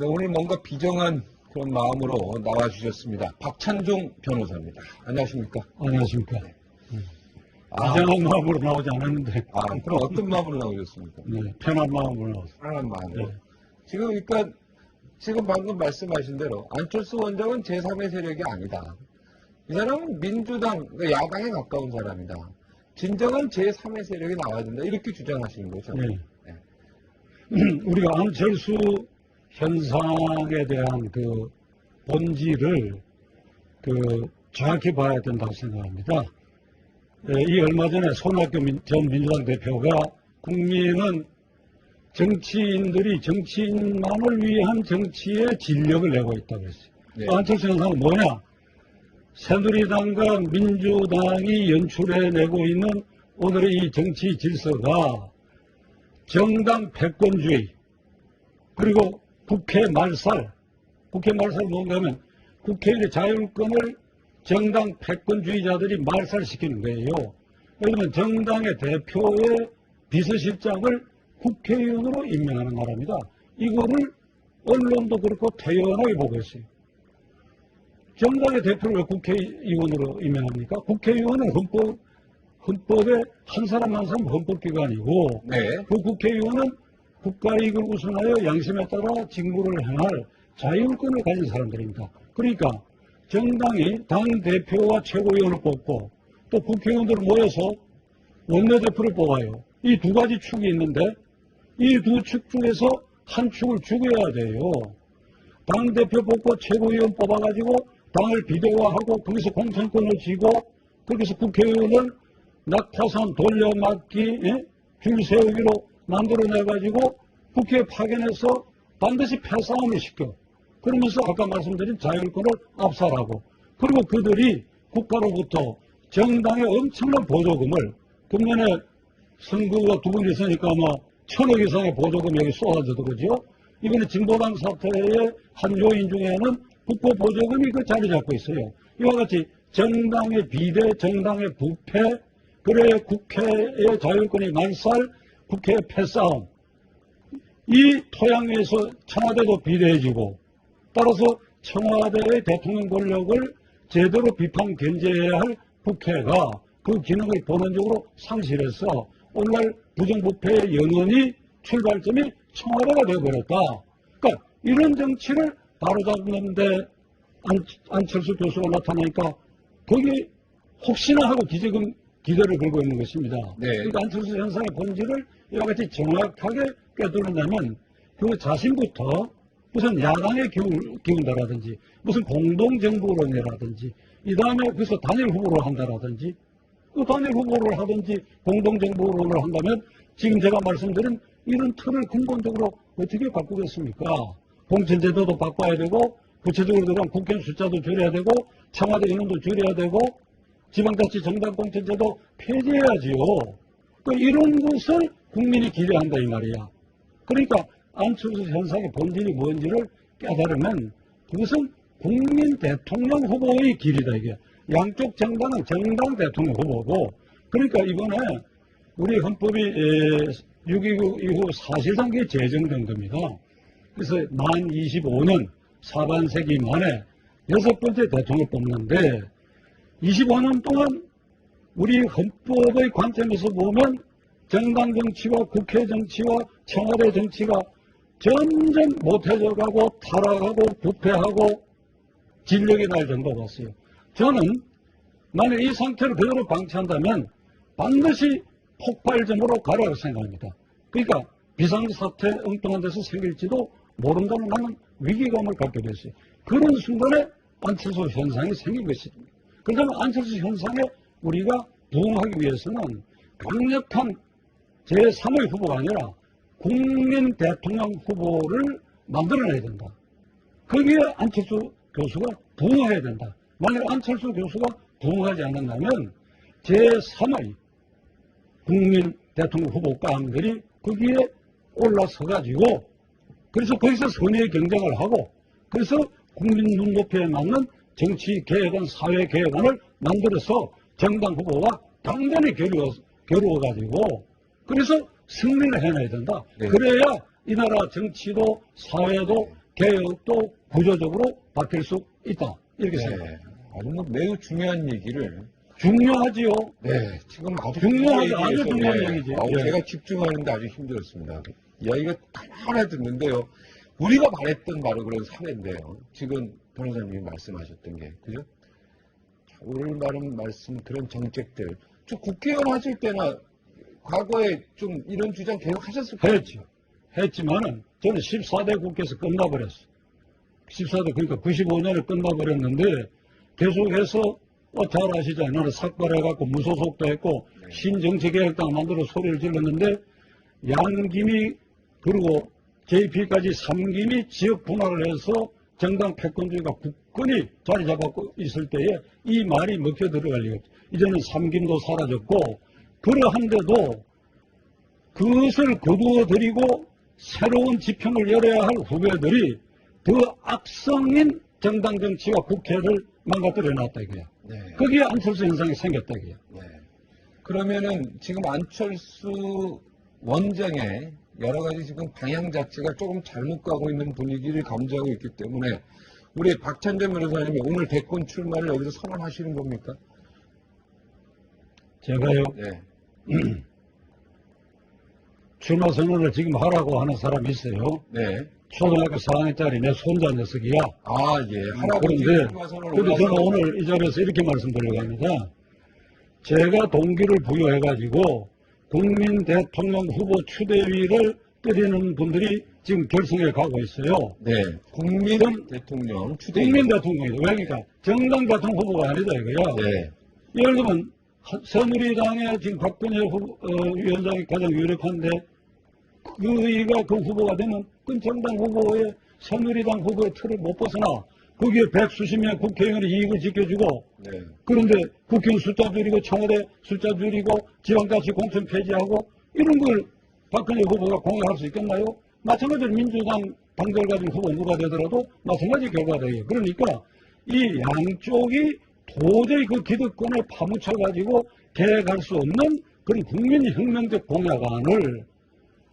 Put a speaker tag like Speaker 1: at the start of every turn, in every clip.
Speaker 1: 네, 오늘 뭔가 비정한 그런 마음으로 나와주셨습니다. 박찬종 변호사입니다. 안녕하십니까?
Speaker 2: 안녕하십니까.
Speaker 1: 네.
Speaker 2: 비장한 마음으로 나오지 않았는데.
Speaker 1: 그럼 어떤 마음으로 나오셨습니까?
Speaker 2: 네, 편한 마음으로 나왔습니다.
Speaker 1: 편한 마음으로.
Speaker 2: 네.
Speaker 1: 지금 방금 말씀하신 대로 안철수 원장은 제3의 세력이 아니다. 이 사람은 민주당, 그러니까 야당에 가까운 사람이다. 진정한 제3의 세력이 나와야 된다. 이렇게 주장하시는 거죠.
Speaker 2: 네. 우리가 안철수 현상에 대한 그 본질을 정확히 봐야 된다고 생각합니다. 이 얼마 전에 손학규 전 민주당 대표가 국민은 정치인들이 정치인만을 위한 정치에 진력을 내고 있다고 했어요.
Speaker 1: 네.
Speaker 2: 안철수 현상은 뭐냐? 새누리당과 민주당이 연출해내고 있는 오늘의 이 정치 질서가 정당 패권주의, 그리고 국회 말살 뭔가 하면 국회의 자율권을 정당 패권주의자들이 말살시키는 거예요. 예를 들면 정당의 대표의 비서실장을 국회의원으로 임명하는 나라입니다. 이거를 언론도 그렇고 태연하게 보고 있어요. 정당의 대표를 왜 국회의원으로 임명합니까? 국회의원은 헌법에 한 사람 한 사람 헌법기관이고,
Speaker 1: 네.
Speaker 2: 그 국회의원은 국가이익을 우선하여 양심에 따라 직무를 행할 자율권을 가진 사람들입니다. 그러니까 정당이 당대표와 최고위원을 뽑고 또 국회의원들 모여서 원내대표를 뽑아요. 이 두 가지 축이 있는데 이 두 축 중에서 한 축을 죽여야 돼요. 당대표 뽑고 최고위원 뽑아가지고 당을 비대화하고 거기서 공천권을 쥐고 거기서 국회의원을 낙하산 돌려막기, 줄 세우기로 만들어내가지고 국회에 파견해서 반드시 패싸움을 시켜. 그러면서 아까 말씀드린 자율권을 압살하고, 그리고 그들이 국가로부터 정당의 엄청난 보조금을, 금년에 선거가 두 번 있으니까 아마 1,000억 이상의 보조금이 여기 쏟아져도 그죠? 이번에 진보당 사태의 한 요인 중에는 국고 보조금이 그 자리 잡고 있어요. 이와 같이 정당의 비대, 정당의 부패, 그래 국회의 자율권이 말살, 국회의 패싸움, 이 토양 위에서 청와대도 비대해지고, 따라서 청와대의 대통령 권력을 제대로 비판 견제해야 할 국회가 그 기능을 본원적으로 상실해서 오늘날 부정부패의 연원이 출발점이 청와대가 되어버렸다. 그러니까 이런 정치를 바로잡는데 안철수 교수가 나타나니까 거기 혹시나 하고 기대를 걸고 있는 것입니다.
Speaker 1: 네.
Speaker 2: 그러니까 안철수 현상의 본질을 이와 같이 정확하게 꿰뚫는다면 그 자신부터 무슨 야당에 기운다라든지 무슨 공동정부론이라든지 이 다음에 그래서 단일 후보를 한다라든지 그 단일 후보를 하든지 공동정부론을 한다면 지금 제가 말씀드린 이런 틀을 근본적으로 어떻게 바꾸겠습니까? 공천제도도 바꿔야 되고 구체적으로 들어간 국회 숫자도 줄여야 되고 청와대 인원도 줄여야 되고 지방자치 정당 공천제도 폐지해야지요. 이런 것을 국민이 기대한다 이 말이야. 그러니까 안철수 현상의 본질이 뭔지를 깨달으면 그것은 국민 대통령 후보의 길이다 이게. 양쪽 정당은 정당 대통령 후보고, 그러니까 이번에 우리 헌법이 6.29 이후 사실상계 제정된 겁니다. 그래서 만 25년 사반세기 만에 6번째 대통령을 뽑는데 25년 동안 우리 헌법의 관점에서 보면 정당 정치와 국회 정치와 청와대 정치가 점점 못해져가고 타락하고 부패하고 진력이 날 정도가 왔어요. 저는 만약 이 상태를 그대로 방치한다면 반드시 폭발점으로 가라고 생각합니다. 그러니까 비상사태 엉뚱한 데서 생길지도 모른다는 나는 위기감을 갖게 됐어요. 그런 순간에 안철수 현상이 생긴 것입니다. 그렇다면 안철수 현상에 우리가 부응하기 위해서는 강력한 제3의 후보가 아니라 국민 대통령 후보를 만들어내야 된다. 거기에 안철수 교수가 부응해야 된다. 만약 안철수 교수가 부응하지 않는다면 제3의 국민 대통령 후보 깡들이 거기에 올라서가지고 그래서 거기서 선의의 경쟁을 하고 그래서 국민 눈높이에 맞는 정치 개혁안, 사회 개혁안을 만들어서 정당 후보와 당단히 겨루어가지고 그래서 승리를 해내야 된다.
Speaker 1: 네.
Speaker 2: 그래야 이 나라 정치도 사회도 개혁도 구조적으로 바뀔 수 있다. 이렇게
Speaker 1: 네.
Speaker 2: 생각합니다.
Speaker 1: 아주 뭐 매우 중요한 얘기를.
Speaker 2: 중요하지요.
Speaker 1: 네. 지금 아주
Speaker 2: 중요하죠. 아주
Speaker 1: 얘기해서,
Speaker 2: 중요한
Speaker 1: 네.
Speaker 2: 얘기지. 예.
Speaker 1: 제가 집중하는데 아주 힘들었습니다. 이야기가 하나 듣는데요. 우리가 말했던 바로 그런 사례인데요. 지금 변호사님이 말씀하셨던 게, 그죠? 오늘 말씀 그런 정책들. 저 국회의원 하실 때나 과거에 좀 이런 주장 계속 하셨을까요?
Speaker 2: 했죠. 했지만은 저는 14대 국회에서 끝나버렸어. 14대 그러니까 95년에 끝나버렸는데 계속해서 잘 아시잖아요. 나는 삭발해갖고 무소속도 했고 신정치개혁당 만들어 소리를 질렀는데 양김이 그리고 JP까지 3김이 지역 분할을 해서 정당 패권주의가 굳건히 자리 잡고 있을 때에 이 말이 먹혀 들어갈 리가 없죠. 이제는 3김도 사라졌고 그러한데도 그것을 거두어들이고 새로운 지평을 열어야 할 후배들이 더 악성인 정당 정치와 국회를 망가뜨려 놨다 이거야.
Speaker 1: 네.
Speaker 2: 거기에 안철수 현상이 생겼다 이거야.
Speaker 1: 네. 그러면은 지금 안철수 원정의 여러 가지 지금 방향 자체가 조금 잘못 가고 있는 분위기를 감지하고 있기 때문에 우리 박찬전 변호사님이 오늘 대권 출마를 여기서 선언하시는 겁니까?
Speaker 2: 제가요.
Speaker 1: 네.
Speaker 2: 출마 선언을 지금 하라고 하는 사람이 있어요.
Speaker 1: 네.
Speaker 2: 초등학교 4학년짜리 내 손자 녀석이야.
Speaker 1: 아, 예. 할아버지
Speaker 2: 그런데
Speaker 1: 출마 선언을
Speaker 2: 근데 저는
Speaker 1: 올라서-
Speaker 2: 오늘 이 자리에서 이렇게 말씀드리려고 합니다. 제가 동기를 부여해가지고 국민 대통령 후보 추대위를 때리는 분들이 지금 결성해 가고 있어요.
Speaker 1: 네. 국민 대통령 추대.
Speaker 2: 국민 대통령이죠. 왜 그러니까 정당 대통령 후보가 아니다 이거야.
Speaker 1: 네.
Speaker 2: 예를 들면 새누리당의 지금 박근혜 위원장이 가장 유력한데 그이가 그 후보가 되면 그 정당 후보의 새누리당 후보의 틀을 못 벗어나 거기에 백수십 명 국회의원이 이익을 지켜주고
Speaker 1: 네.
Speaker 2: 그런데 국회의원 숫자 줄이고 청와대 숫자 줄이고 지방자치 공천 폐지하고 이런 걸 박근혜 후보가 공약할 수 있겠나요? 마찬가지로 민주당 당들 가진 후보 누가 되더라도 마찬가지 결과다. 그러니까 이 양쪽이 도저히 그 기득권을 파묻혀가지고 개혁할 수 없는 그런 국민혁명적 공약안을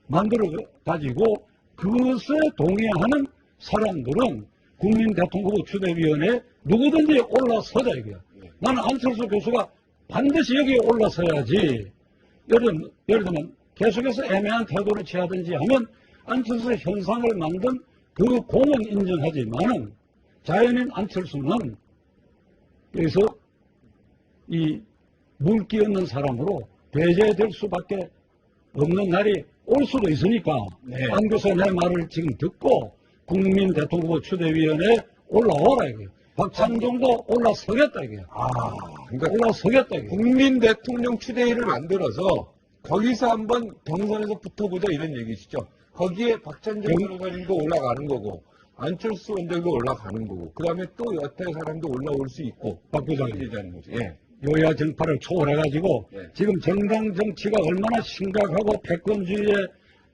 Speaker 2: 만들어가지고 그것에 동의하는 사람들은 국민 대통령 후보 추대위원회에 누구든지 올라서자 이거야. 나는 안철수 교수가 반드시 여기에 올라서야지. 예를 들면 계속해서 애매한 태도를 취하든지 하면 안철수 현상을 만든 그 공은 인정하지만은 자연인 안철수는 여기서 이 물기 없는 사람으로 배제될 수밖에 없는 날이 올 수도 있으니까
Speaker 1: 네.
Speaker 2: 안 교수 내 말을 지금 듣고 국민 대통령 후보 추대위원회에 올라오라 이거예요. 박찬종도 올라서겠다 이거예요.
Speaker 1: 그러니까
Speaker 2: 올라서겠다 이거예요.
Speaker 1: 국민 대통령 추대위를 만들어서 거기서 한번 경선에서 붙어보자 이런 얘기시죠. 거기에 박찬정 변호사님도 올라가는 거고 안철수 원장도 올라가는 거고 그 다음에 또 여태 사람도 올라올 수 있고
Speaker 2: 박 부장님.
Speaker 1: 얘기하는 거죠. 예.
Speaker 2: 여야 정파를 초월해가지고
Speaker 1: 네.
Speaker 2: 지금 정당 정치가 얼마나 심각하고 패권주의에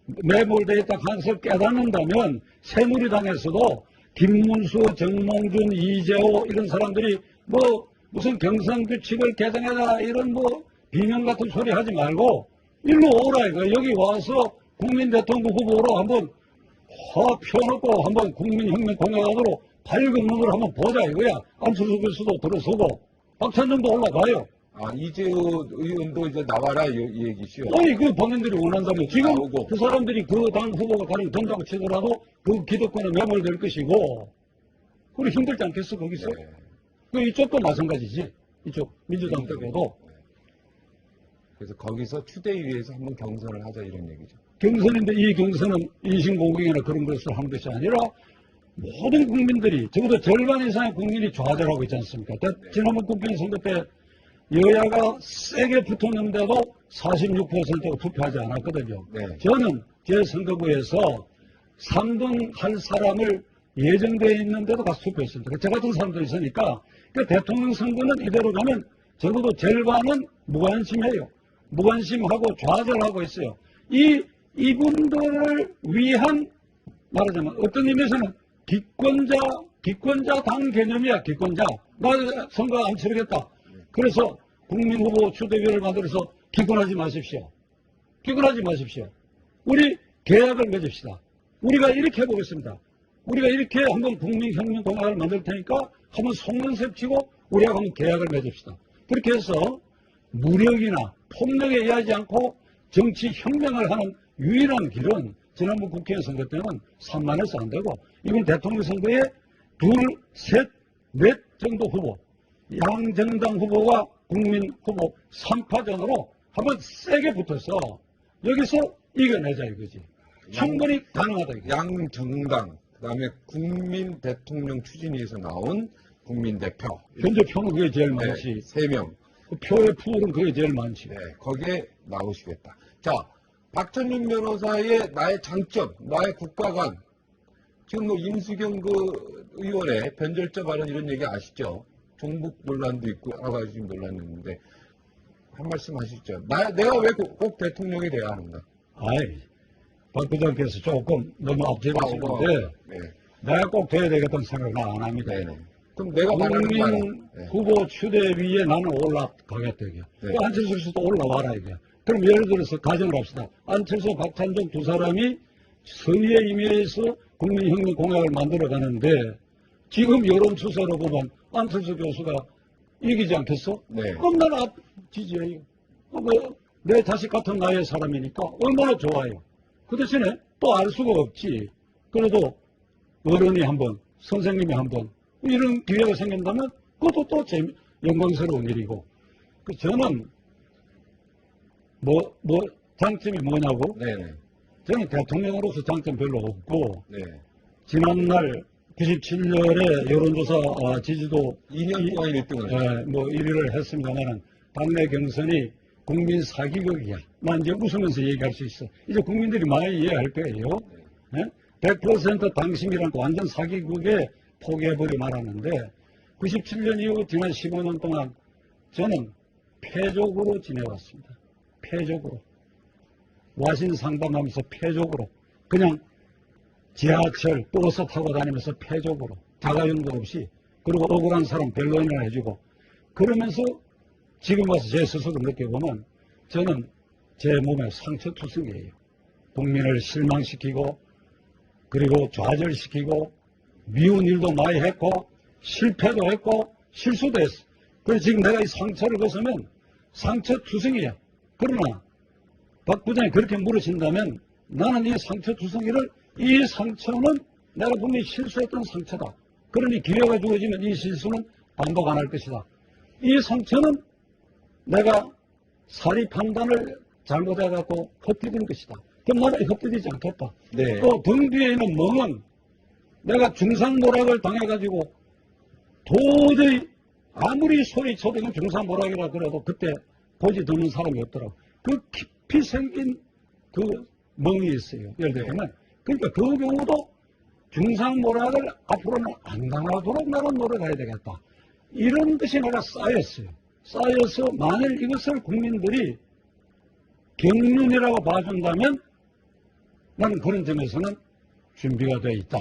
Speaker 2: 매몰되어 있다 하는 것을 깨닫는다면 새누리당에서도 김문수, 정몽준, 이재호 이런 사람들이 뭐 무슨 경선 규칙을 개정해라 이런 뭐 비명 같은 소리 하지 말고 일로 오라 이거 여기 와서 국민 대통령 후보로 한번 화 펴놓고 한번 국민혁명 공약안으로 밝은 눈으로 한번 보자 이거야. 안철수 교수도 들어서고 박찬정도 올라가요.
Speaker 1: 이재호 의원도 이제 나와라 이 얘기시요.
Speaker 2: 아니 그 본인들이 원한다면 지금
Speaker 1: 나오고.
Speaker 2: 그 사람들이 그 당 후보가 가령 된다고 치더라도 그 기득권에 매몰될 것이고 그리 힘들지 않겠어 거기서.
Speaker 1: 네.
Speaker 2: 그 이쪽도 마찬가지지. 이쪽 민주당 쪽에도
Speaker 1: 그래서 거기서 추대위에서 한번 경선을 하자 이런 얘기죠.
Speaker 2: 경선인데 이 경선은 인신공격이나 그런 것을 한 것이 아니라 모든 국민들이 적어도 절반 이상의 국민이 좌절하고 있지 않습니까? 지난번 국회의원 선거 때 여야가 세게 붙었는데도 46%가 투표하지 않았거든요.
Speaker 1: 네.
Speaker 2: 저는 제 선거구에서 3등 할 사람을 예정되어 있는데도 가서 투표했습니다. 저 같은 사람도 있으니까 그러니까 대통령 선거는 이대로 가면 적어도 절반은 무관심해요. 무관심하고 좌절하고 있어요. 이분들을 위한 말하자면 어떤 의미에서는 기권자 당 개념이야. 기권자. 나 선거 안 치르겠다. 그래서 국민후보 추대위를 만들어서 기권하지 마십시오. 기권하지 마십시오. 우리 계약을 맺읍시다. 우리가 이렇게 해보겠습니다. 우리가 이렇게 한번 국민혁명공약을 만들 테니까 한번 속는셈 치고 우리하고 한번 계약을 맺읍시다. 그렇게 해서 무력이나 폭력에 의하지 않고 정치혁명을 하는 유일한 길은 지난번 국회의원 선거 때는 산만해서 안 되고 이번 대통령 선거에 둘, 셋, 넷 정도 후보, 양정당 후보와 국민 후보 3파전으로 한번 세게 붙어서 여기서 이겨내자 이거지. 충분히 가능하다 이거지.
Speaker 1: 양정당, 그다음에 국민 대통령 추진위에서 나온 국민 대표.
Speaker 2: 현재 표는 그게 제일
Speaker 1: 네,
Speaker 2: 많지.
Speaker 1: 3명.
Speaker 2: 그 표의 풀은 그게 제일 많지.
Speaker 1: 네, 거기에 나오시겠다. 자, 박천윤 변호사의 나의 장점, 나의 국가관. 지금 뭐 임수경 그 의원의 변절자 발언 이런 얘기 아시죠? 종북 논란도 있고 여러 가지 논란이 있는데 한 말씀 하시죠. 내가 왜 꼭 대통령이 돼야 하는가?
Speaker 2: 아이, 박 부장께서 조금 너무 앞질러시는데
Speaker 1: 네.
Speaker 2: 내가 꼭 돼야 되겠다는 생각은 안 합니다.
Speaker 1: 네네. 그럼 내가 말하는
Speaker 2: 국민
Speaker 1: 말은
Speaker 2: 후보 추대위에 나는 올라가겠다 이게.
Speaker 1: 네.
Speaker 2: 또 안철수 씨도 올라와라 이게. 그럼 예를 들어서 가정을 합시다. 안철수, 박찬종 두 사람이 선의의 의미에서 국민혁명 공약을 만들어 가는데 지금 여론조사로 보면 안철수 교수가 이기지 않겠어?
Speaker 1: 네.
Speaker 2: 그럼 나는 지지해요. 내 자식 같은 나이의 사람이니까 얼마나 좋아요. 그 대신에 또 알 수가 없지. 그래도 어른이 한번, 선생님이 한번 이런 기회가 생긴다면 그것도 또 영광스러운 일이고. 저는 장점이 뭐냐고?
Speaker 1: 네네.
Speaker 2: 저는 대통령으로서 장점 별로 없고
Speaker 1: 네.
Speaker 2: 지난날 97년에 여론조사 지지도
Speaker 1: 2년 동안 1등을
Speaker 2: 예, 1위를 했습니다만은 당내 경선이 국민 사기극이야. 난 이제 웃으면서 얘기할 수 있어. 이제 국민들이 많이 이해할 거예요. 예? 100% 당심이란 거 완전 사기극에 포기해버려 말하는데 97년 이후 지난 15년 동안 저는 패족으로 지내왔습니다. 패족으로. 와신 상담하면서 패족으로. 그냥 지하철, 버스 타고 다니면서 패족으로. 자가용도 없이. 그리고 억울한 사람 변론이나 해주고. 그러면서 지금 와서 제 스스로 느껴보면 저는 제 몸에 상처투성이에요. 국민을 실망시키고 그리고 좌절시키고 미운 일도 많이 했고 실패도 했고 실수도 했어. 그래서 지금 내가 이 상처를 벗으면 상처투성이야. 그러나 박 부장이 그렇게 물으신다면 나는 이 상처투성이를 이 상처는 내가 분명히 실수했던 상처다. 그러니 기회가 주어지면 이 실수는 반복 안 할 것이다. 이 상처는 내가 사리 판단을 잘못해갖고 헛디딘 것이다. 그럼 나는 헛디디지 않겠다.
Speaker 1: 네.
Speaker 2: 또 등 뒤에 있는 멍은 내가 중상모락을 당해가지고 도저히 아무리 소리쳐도 이건 중상모락이라 그래도 그때 보지 듣는 사람이 없더라고. 그 깊이 생긴 그 멍이 있어요. 예를 들면. 그러니까 그 경우도 중상모락을 앞으로는 안 당하도록 나는 노력해야 되겠다. 이런 것이 내가 쌓였어요. 쌓여서 만일 이것을 국민들이 경륜이라고 봐준다면 나는 그런 점에서는 준비가 되어 있다.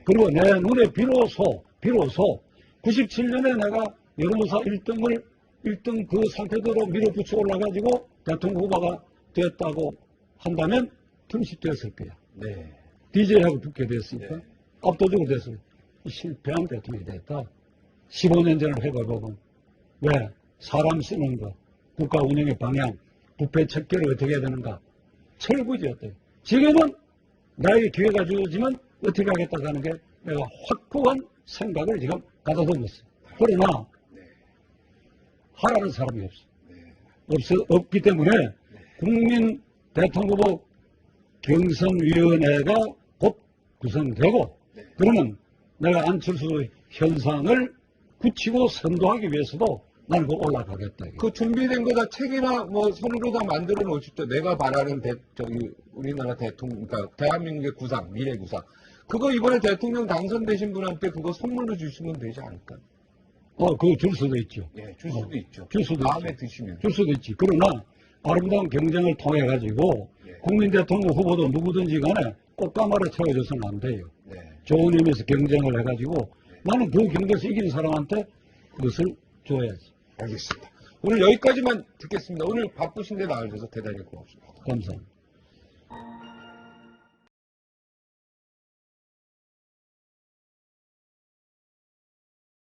Speaker 2: 그리고 내 눈에 비로소 97년에 내가 여론조사 1등 그 상태대로 밀어붙여 올라가지고 대통령 후보가 됐다고 한다면 틈시 됐을 거야.
Speaker 1: 네.
Speaker 2: DJ하고 붙게 됐으니까
Speaker 1: 네.
Speaker 2: 압도적으로 됐어요. 실패한 대통령이 됐다. 15년 전을 해봐보면 왜 사람 쓰는 거, 국가 운영의 방향, 부패 척결을 어떻게 해야 되는가 철부지였대요. 지금은 나에게 기회가 주어지면 어떻게 하겠다고 하는 게 내가 확고한 생각을 지금 가다듬었어요. 그러나 하라는 사람이 없어. 없기 때문에 국민 대통령 후보 경선위원회가 곧 구성되고 그러면 내가 안철수 현상을 굳히고 선도하기 위해서도 나는 그 올라가겠다.
Speaker 1: 그 준비된 거 다 책이나 뭐 손으로 다 만들어 놓으셨죠. 내가 바라는 우리나라 대통령, 그러니까 대한민국의 구상, 미래 구상. 그거 이번에 대통령 당선되신 분한테 그거 선물로 주시면 되지 않을까?
Speaker 2: 그거 줄 수도 있죠.
Speaker 1: 예, 줄 수도 있죠.
Speaker 2: 줄 수도
Speaker 1: 마음에
Speaker 2: 있죠.
Speaker 1: 드시면.
Speaker 2: 줄 수도 있지. 그러나 아름다운 경쟁을 통해 가지고 국민 대통령 후보도 누구든지 간에 꽃가마를 채워줘서는 안 돼요.
Speaker 1: 네.
Speaker 2: 좋은 의미에서 경쟁을 해가지고 나는 그 경쟁에서 이긴 사람한테 그것을 줘야지.
Speaker 1: 알겠습니다. 오늘 여기까지만 듣겠습니다. 오늘 바쁘신데 나와주셔서 대단히 고맙습니다.
Speaker 2: 감사합니다.